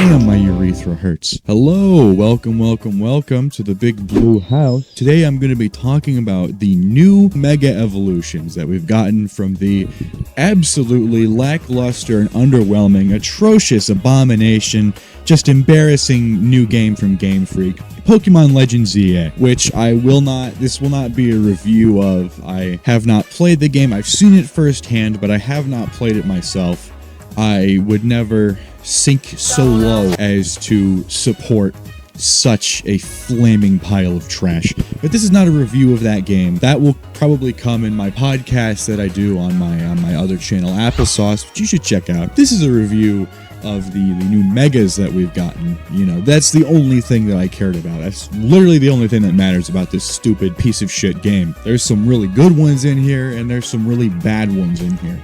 Damn, my urethra hurts. Hello, welcome to the big blue house. Today I'm going to be talking about the new Mega Evolutions that we've gotten from the absolutely lackluster and underwhelming, atrocious abomination, just embarrassing new game from Game Freak, Pokémon Legends ZA, which this will not be a review of. I have not played the game. I've seen it firsthand, but I have not played it myself. I would never sink so low as to support such a flaming pile of trash. But this is not a review of that game. That will probably come in my podcast that I do on my other channel, Applesauce, which you should check out. This is a review of the new megas that we've gotten. You know, that's the only thing that I cared about. That's literally the only thing that matters about this stupid piece of shit game. There's some really good ones in here, and there's some really bad ones in here.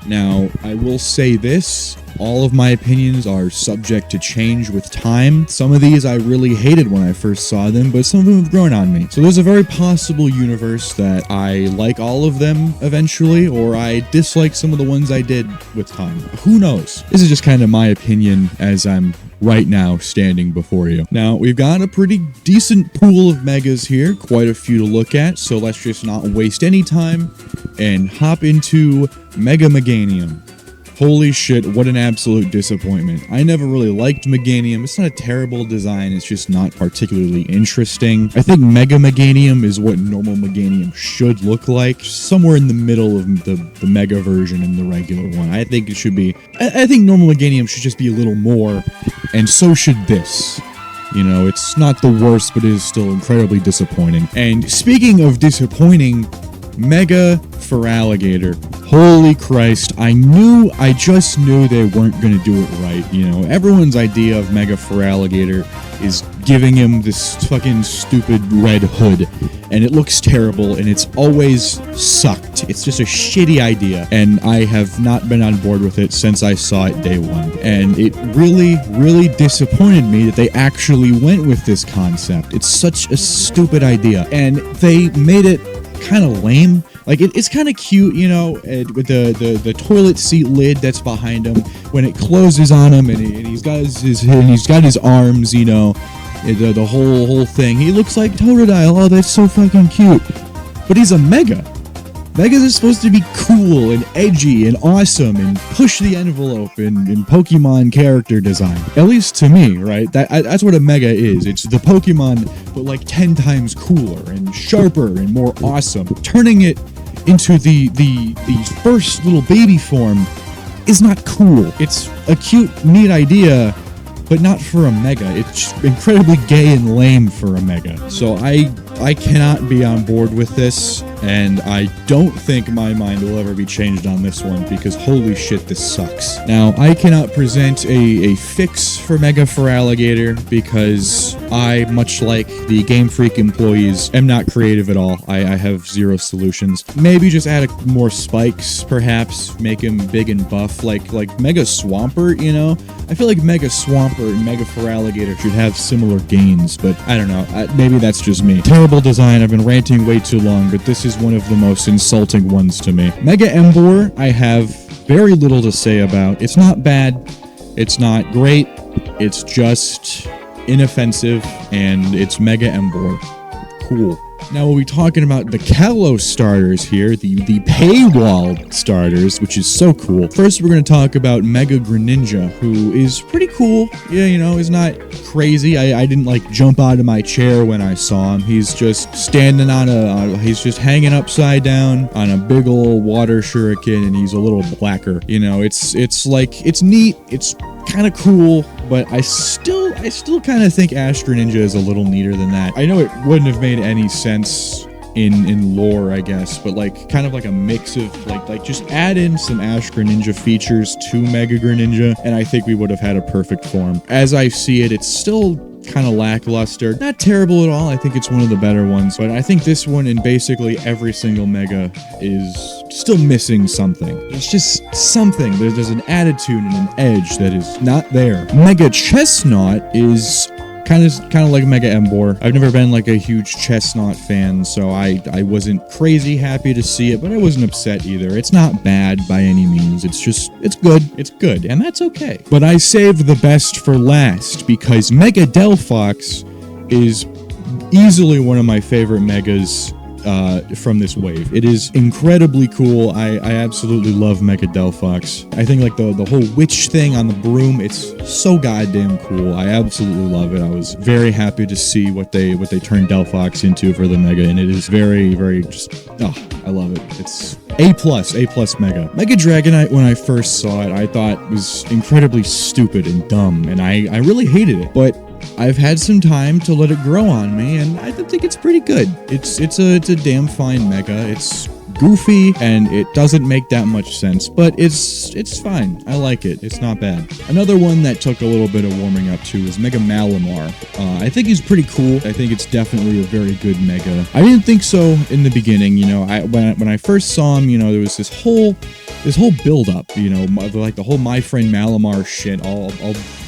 Now, I will say this, all of my opinions are subject to change with time. Some of these I really hated when I first saw them, but some of them have grown on me. So there's a very possible universe that I like all of them eventually, or I dislike some of the ones I did with time. Who knows? This is just kind of my opinion as I'm right now standing before you. Now, we've got a pretty decent pool of megas here, quite a few to look at, so let's just not waste any time and hop into Mega Meganium. Holy shit, what an absolute disappointment. I never really liked Meganium. It's not a terrible design, it's just not particularly interesting. I think Mega Meganium is what normal Meganium should look like, somewhere in the middle of the Mega version and the regular one. I think it should be, I think normal Meganium should just be a little more, and so should this. You know, it's not the worst, but it is still incredibly disappointing. And speaking of disappointing, Mega Feraligatr. Holy Christ, I just knew they weren't going to do it right. You know, everyone's idea of Mega Feraligatr is giving him this fucking stupid red hood, and it looks terrible, and it's always sucked. It's just a shitty idea, and I have not been on board with it since I saw it day one. And it really disappointed me that they actually went with this concept. It's such a stupid idea, and they made it kind of lame. Like, it's kind of cute, you know, with the toilet seat lid that's behind him when it closes on him, and he's got his arms, you know, the whole thing. He looks like Totodile. Oh, that's so fucking cute. But he's a Mega. Megas are supposed to be cool and edgy and awesome and push the envelope in Pokemon character design. At least to me, right? That's what a Mega is. It's the Pokemon, but like 10 times cooler and sharper and more awesome. Turning it into the first little baby form is not cool. It's a cute, neat idea, but not for a Mega. It's incredibly gay and lame for a Mega. So I cannot be on board with this, and I don't think my mind will ever be changed on this one, because holy shit, this sucks. Now, I cannot present a fix for Mega Feraligatr, because I, much like the Game Freak employees, am not creative at all. I have zero solutions. Maybe just add more spikes, perhaps, make him big and buff, like Mega Swampert, you know? I feel like Mega Swampert and Mega Feraligatr should have similar gains, but I don't know. Maybe that's just me. Terrible design. I've been ranting way too long, but this is one of the most insulting ones to me. Mega Emboar, I have very little to say about. It's not bad. It's not great. It's just inoffensive, and it's Mega Emboar. Cool. Now, we'll be talking about the Kalos starters here, the paywall starters, which is so cool. First, we're going to talk about Mega Greninja, who is pretty cool. Yeah, you know, he's not crazy. I didn't, like, jump out of my chair when I saw him. He's just standing he's just hanging upside down on a big ol' water shuriken, and he's a little blacker. You know, it's neat. It's kind of cool, but I still kind of think Ash Greninja is a little neater than that. I know it wouldn't have made any sense in lore, I guess, but like kind of like a mix of like just add in some Ash Greninja features to Mega Greninja, and I think we would have had a perfect form. As I see it, it's still kind of lackluster. Not terrible at all. I think it's one of the better ones, but I think this one and basically every single Mega is still missing something. It's just something. There's an attitude and an edge that is not there. Mega Chestnut is kind of like Mega Emboar. I've never been like a huge Chestnut fan, so I wasn't crazy happy to see it, but I wasn't upset either. It's not bad by any means. It's good, and that's okay. But I saved the best for last because Mega Delphox is easily one of my favorite megas from this wave. It is incredibly cool. I absolutely love Mega Delphox. I think like the whole witch thing on the broom, it's so goddamn cool. I absolutely love it. I was very happy to see what they turned Delphox into for the mega, and it is very, very just, I love it. It's A plus mega. Mega Dragonite, when I first saw it, I thought was incredibly stupid and dumb, and I really hated it. But I've had some time to let it grow on me, and I think it's pretty good. It's a damn fine mega. It's goofy, and it doesn't make that much sense, but it's fine. I like it. It's not bad. Another one that took a little bit of warming up to is Mega Malamar. I think he's pretty cool. I think it's definitely a very good mega. I didn't think so in the beginning, you know. When I first saw him, you know, there was this whole build up, you know, like the whole My Friend Malamar shit, all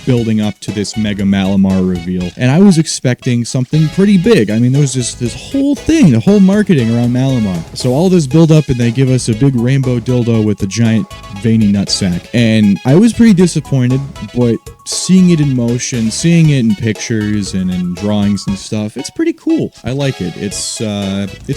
building up to this Mega Malamar reveal, and I was expecting something pretty big. I mean, there was this whole thing, the whole marketing around Malamar. So all this build up, and they give us a big rainbow dildo with a giant veiny nutsack, and I was pretty disappointed. But seeing it in motion, seeing it in pictures and in drawings and stuff, it's pretty cool. I like it. It's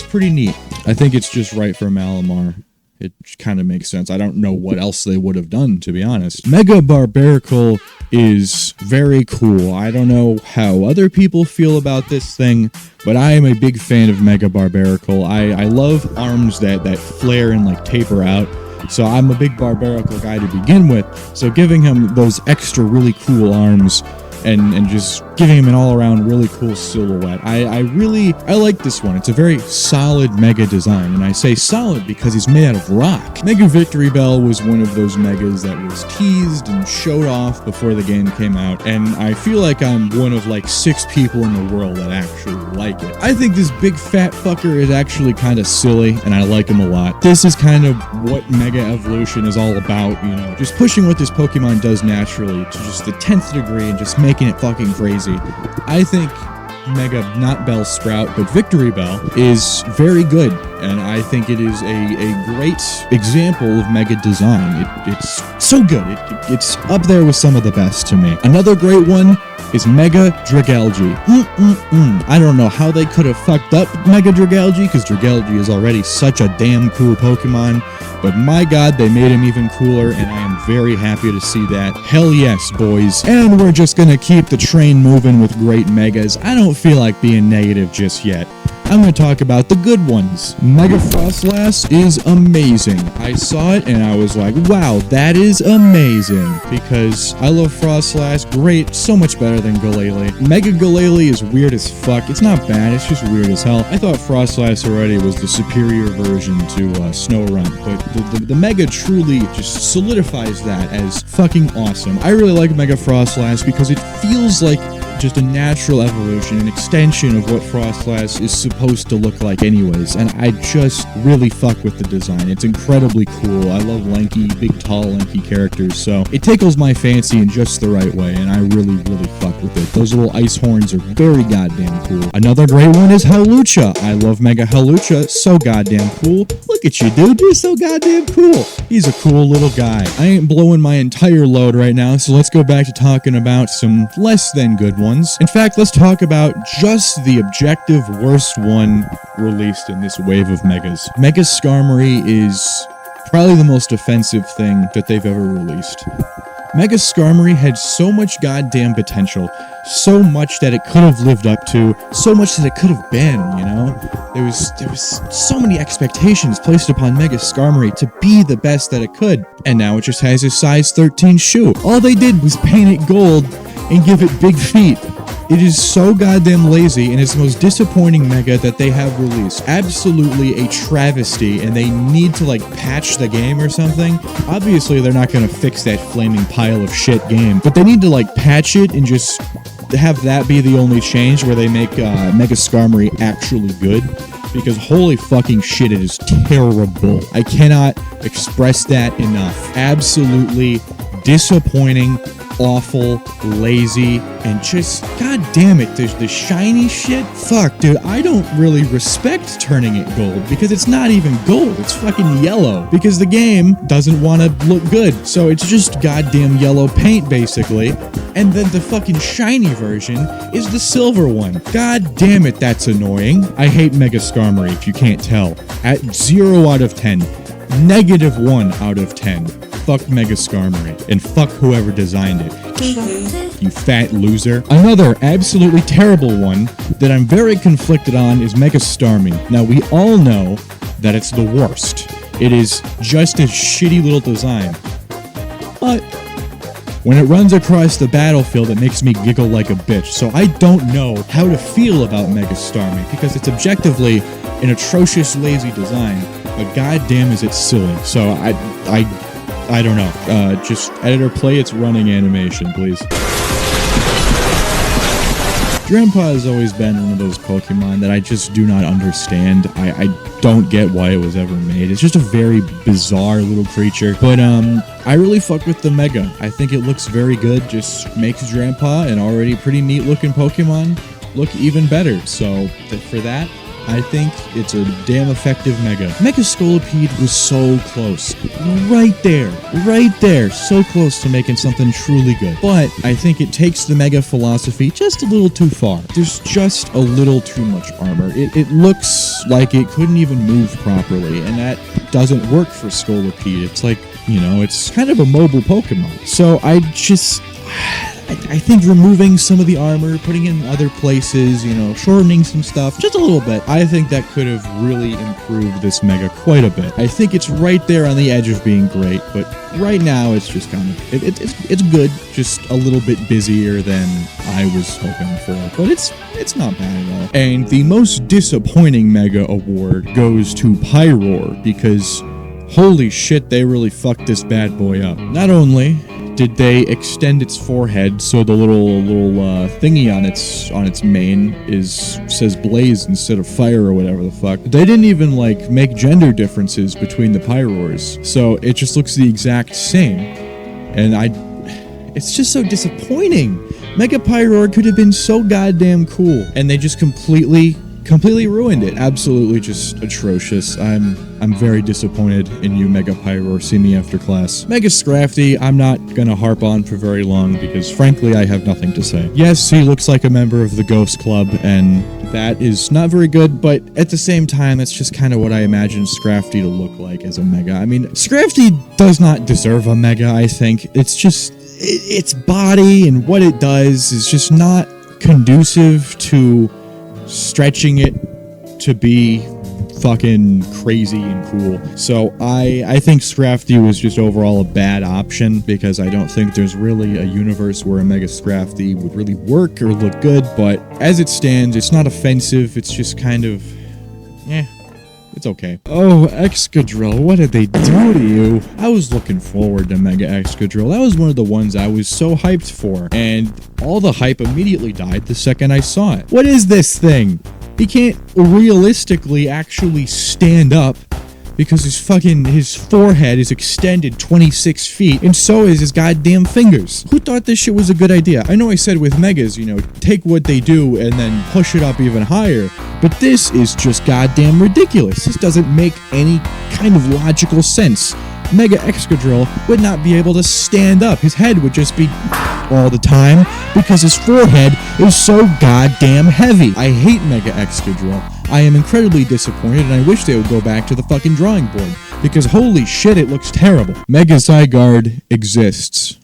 pretty neat. I think it's just right for Malamar. It kind of makes sense. I don't know what else they would have done, to be honest. Mega Barbaracle is very cool. I don't know how other people feel about this thing, but I am a big fan of Mega Barbaracle. I love arms that flare and like taper out. So I'm a big Barbaracle guy to begin with. So giving him those extra really cool arms and just giving him an all-around really cool silhouette. I like this one. It's a very solid mega design, and I say solid because he's made out of rock. Mega Victory Bell was one of those megas that was teased and showed off before the game came out, and I feel like I'm one of like 6 people in the world that actually like it. I think this big fat fucker is actually kind of silly, and I like him a lot. This is kind of what Mega Evolution is all about, you know, just pushing what this Pokemon does naturally to just the 10th degree and just making it fucking crazy. I think Mega, not Bellsprout, but Victory Bell is very good, and I think it is a great example of Mega design. It's so good. It's up there with some of the best to me. Another great one is Mega Dragalge. I don't know how they could have fucked up Mega Dragalge, because Dragalge is already such a damn cool Pokemon, but my god, they made him even cooler, and I am very happy to see that. Hell yes, boys. And we're just gonna keep the train moving with great megas. I don't feel like being negative just yet. I'm going to talk about the good ones. Mega Frostlass is amazing. I saw it and I was like, wow, that is amazing. Because I love Frostlass, great, so much better than Galele. Mega Galele is weird as fuck. It's not bad, it's just weird as hell. I thought Frostlass already was the superior version to Snorunt, but the Mega truly just solidifies that as fucking awesome. I really like Mega Frostlass because it feels like just a natural evolution, an extension of what Frostlass is supposed to look like anyways, and I just really fuck with the design. It's incredibly cool. I love lanky, big, tall, lanky characters, so it tickles my fancy in just the right way, and I really, really fuck with it. Those little ice horns are very goddamn cool. Another great one is Hawlucha. I love Mega Hawlucha, so goddamn cool. Look at you, dude, you're so goddamn cool. He's a cool little guy. I ain't blowing my entire load right now, so let's go back to talking about some less than good ones. In fact, let's talk about just the objective worst one released in this wave of megas. Mega Starmie is probably the most offensive thing that they've ever released. Mega Starmie had so much goddamn potential, so much that it could have lived up to, so much that it could have been, you know? There was so many expectations placed upon Mega Starmie to be the best that it could, and now it just has a size 13 shoe. All they did was paint it gold and give it big feet. It is so goddamn lazy, and it's the most disappointing mega that they have released. Absolutely a travesty, and they need to, like, patch the game or something. Obviously, they're not gonna fix that flaming pile of shit game, but they need to, like, patch it and just have that be the only change where they make Mega Starmie actually good. Because holy fucking shit, it is terrible. I cannot express that enough. Absolutely disappointing, awful, lazy, and just, god damn it, there's the shiny shit. Fuck, dude, I don't really respect turning it gold because it's not even gold, it's fucking yellow. Because the game doesn't want to look good, so it's just goddamn yellow paint, basically. And then the fucking shiny version is the silver one. God damn it, that's annoying. I hate Mega Starmie, if you can't tell. At 0 out of 10. -1 out of 10. Fuck Mega Starmie, and fuck whoever designed it. You fat loser. Another absolutely terrible one that I'm very conflicted on is Mega Starmie. Now, we all know that it's the worst. It is just a shitty little design. But when it runs across the battlefield, it makes me giggle like a bitch. So I don't know how to feel about Mega Starmie, because it's objectively an atrocious, lazy design, but goddamn is it silly. So I don't know. Just editor, play its running animation, please. Grandpa has always been one of those Pokemon that I just do not understand. I don't get why it was ever made. It's just a very bizarre little creature. But I really fuck with the Mega. I think it looks very good. Just makes Grandpa, an already pretty neat looking Pokemon, look even better. So for that, I think it's a damn effective Mega. Mega Scolipede was so close. Right there. So close to making something truly good. But I think it takes the Mega philosophy just a little too far. There's just a little too much armor. It looks like it couldn't even move properly, and that doesn't work for Scolipede. It's like, you know, it's kind of a mobile Pokemon. So I think removing some of the armor, putting it in other places, you know, shortening some stuff, just a little bit, I think that could have really improved this Mega quite a bit. I think it's right there on the edge of being great, but right now it's just kind of, it's good, just a little bit busier than I was hoping for, but it's not bad at all. And the most disappointing Mega award goes to Pyroar, because holy shit, they really fucked this bad boy up. Not only did they extend its forehead so the little thingy on its mane says blaze instead of fire or whatever the fuck. They didn't even like make gender differences between the Pyroars, so it just looks the exact same. And it's just so disappointing. Mega Pyroar could have been so goddamn cool, and they just completely ruined it. Absolutely just atrocious. I'm very disappointed in you, Mega Pyroar. See me after class. Mega Scrafty, I'm not gonna harp on for very long because frankly I have nothing to say. Yes, he looks like a member of the Ghost Club, and that is not very good, but at the same time that's just kind of what I imagine Scrafty to look like as a Mega. I mean, Scrafty does not deserve a Mega, I think. It's just, its body and what it does is just not conducive to stretching it to be fucking crazy and cool. So I think Scrafty was just overall a bad option, because I don't think there's really a universe where a Mega Scrafty would really work or look good. But as it stands, it's not offensive. It's just kind of, it's okay. Oh, Excadrill, what did they do to you? I was looking forward to Mega Excadrill. That was one of the ones I was so hyped for, and all the hype immediately died the second I saw it. What is this thing? He can't realistically actually stand up because his forehead is extended 26 feet, and so is his goddamn fingers. Who thought this shit was a good idea? I know I said with Megas, you know, take what they do and then push it up even higher, but this is just goddamn ridiculous. This doesn't make any kind of logical sense. Mega Excadrill would not be able to stand up. His head would just be all the time because his forehead is so goddamn heavy. I hate Mega Excadrill. I am incredibly disappointed, and I wish they would go back to the fucking drawing board, because holy shit, it looks terrible. Mega Zygarde exists.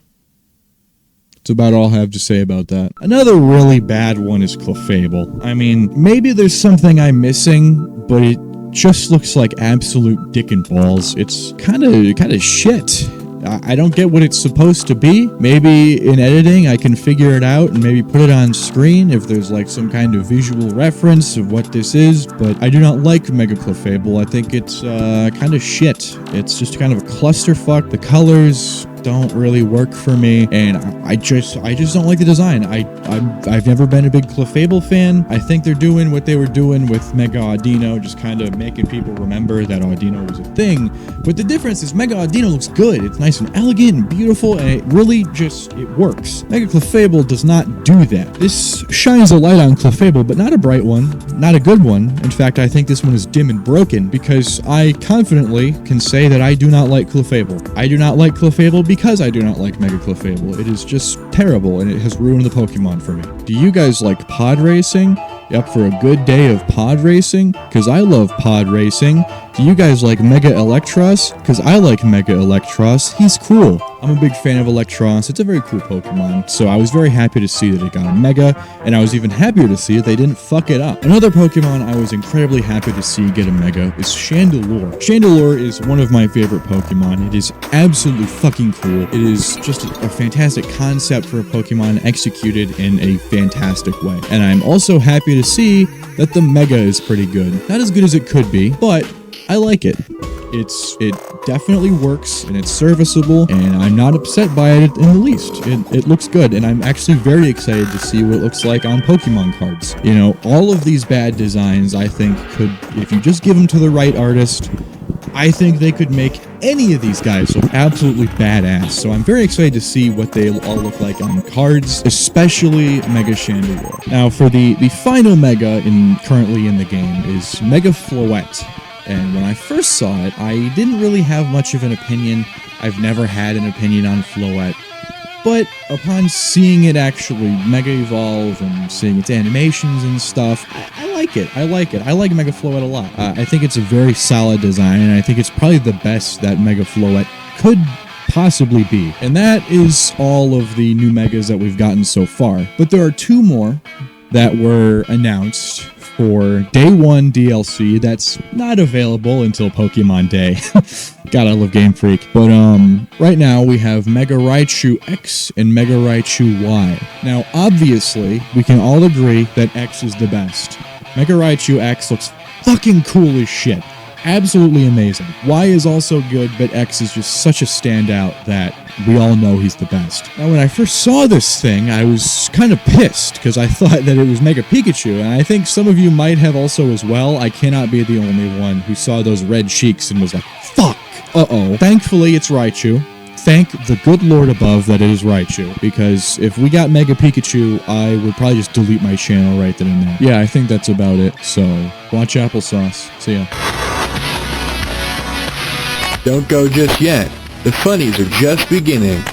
That's about all I have to say about that. Another really bad one is Clefable. I mean, maybe there's something I'm missing, but it just looks like absolute dick and balls. It's kind of shit. I don't get what it's supposed to be. Maybe in editing I can figure it out and maybe put it on screen if there's like some kind of visual reference of what this is, but I do not like Mega Clefable. I think it's kind of shit. It's just kind of a clusterfuck. The colors don't really work for me, and I just don't like the design. I've never been a big Clefable fan. I think they're doing what they were doing with Mega Audino, just kind of making people remember that Audino was a thing. But the difference is Mega Audino looks good. It's nice and elegant and beautiful, and it really just, it works. Mega Clefable does not do that. This shines a light on Clefable, but not a bright one, not a good one. In fact, I think this one is dim and broken, because I confidently can say that I do not like Clefable. I do not like Clefable because I do not like Mega Clefable. It is just terrible, and it has ruined the Pokemon for me. Do you guys like pod racing? Up for a good day of pod racing? Because I love pod racing. Do you guys like Mega Electros? Because I like Mega Electros. He's cool. I'm a big fan of Electros. It's a very cool Pokemon. So I was very happy to see that it got a Mega, and I was even happier to see that they didn't fuck it up. Another Pokemon I was incredibly happy to see get a Mega is Chandelure. Chandelure is one of my favorite Pokemon. It is absolutely fucking cool. It is just a fantastic concept for a Pokemon executed in a fantastic way. And I'm also happy to see that the Mega is pretty good. Not as good as it could be, but I like it. It definitely works, and it's serviceable, and I'm not upset by it in the least. It looks good, and I'm actually very excited to see what it looks like on Pokemon cards. You know, all of these bad designs, I think, could, if you just give them to the right artist, I think they could make any of these guys look absolutely badass. So I'm very excited to see what they all look like on cards, especially Mega Chandelure. Now, for the final Mega currently in the game is Mega Floette. And when I first saw it, I didn't really have much of an opinion. I've never had an opinion on Floette. But upon seeing it actually Mega Evolve and seeing its animations and stuff, I like it. I like it. I like Mega Floette a lot. I think it's a very solid design, and I think it's probably the best that Mega Floette could possibly be. And that is all of the new Megas that we've gotten so far. But there are two more that were announced for Day 1 DLC that's not available until Pokemon Day. God, I love Game Freak. But right now we have Mega Raichu X and Mega Raichu Y. Now, obviously, we can all agree that X is the best. Mega Raichu X looks fucking cool as shit. Absolutely amazing. Y is also good, but X is just such a standout that we all know he's the best. Now, when I first saw this thing, I was kind of pissed because I thought that it was Mega Pikachu, and I think some of you might have also as well. I cannot be the only one who saw those red cheeks and was like, fuck! Uh-oh. Thankfully, it's Raichu. Thank the good Lord above that it is Raichu, because if we got Mega Pikachu, I would probably just delete my channel right then and there. Yeah, I think that's about it, so watch applesauce. See ya. Don't go just yet. The funnies are just beginning.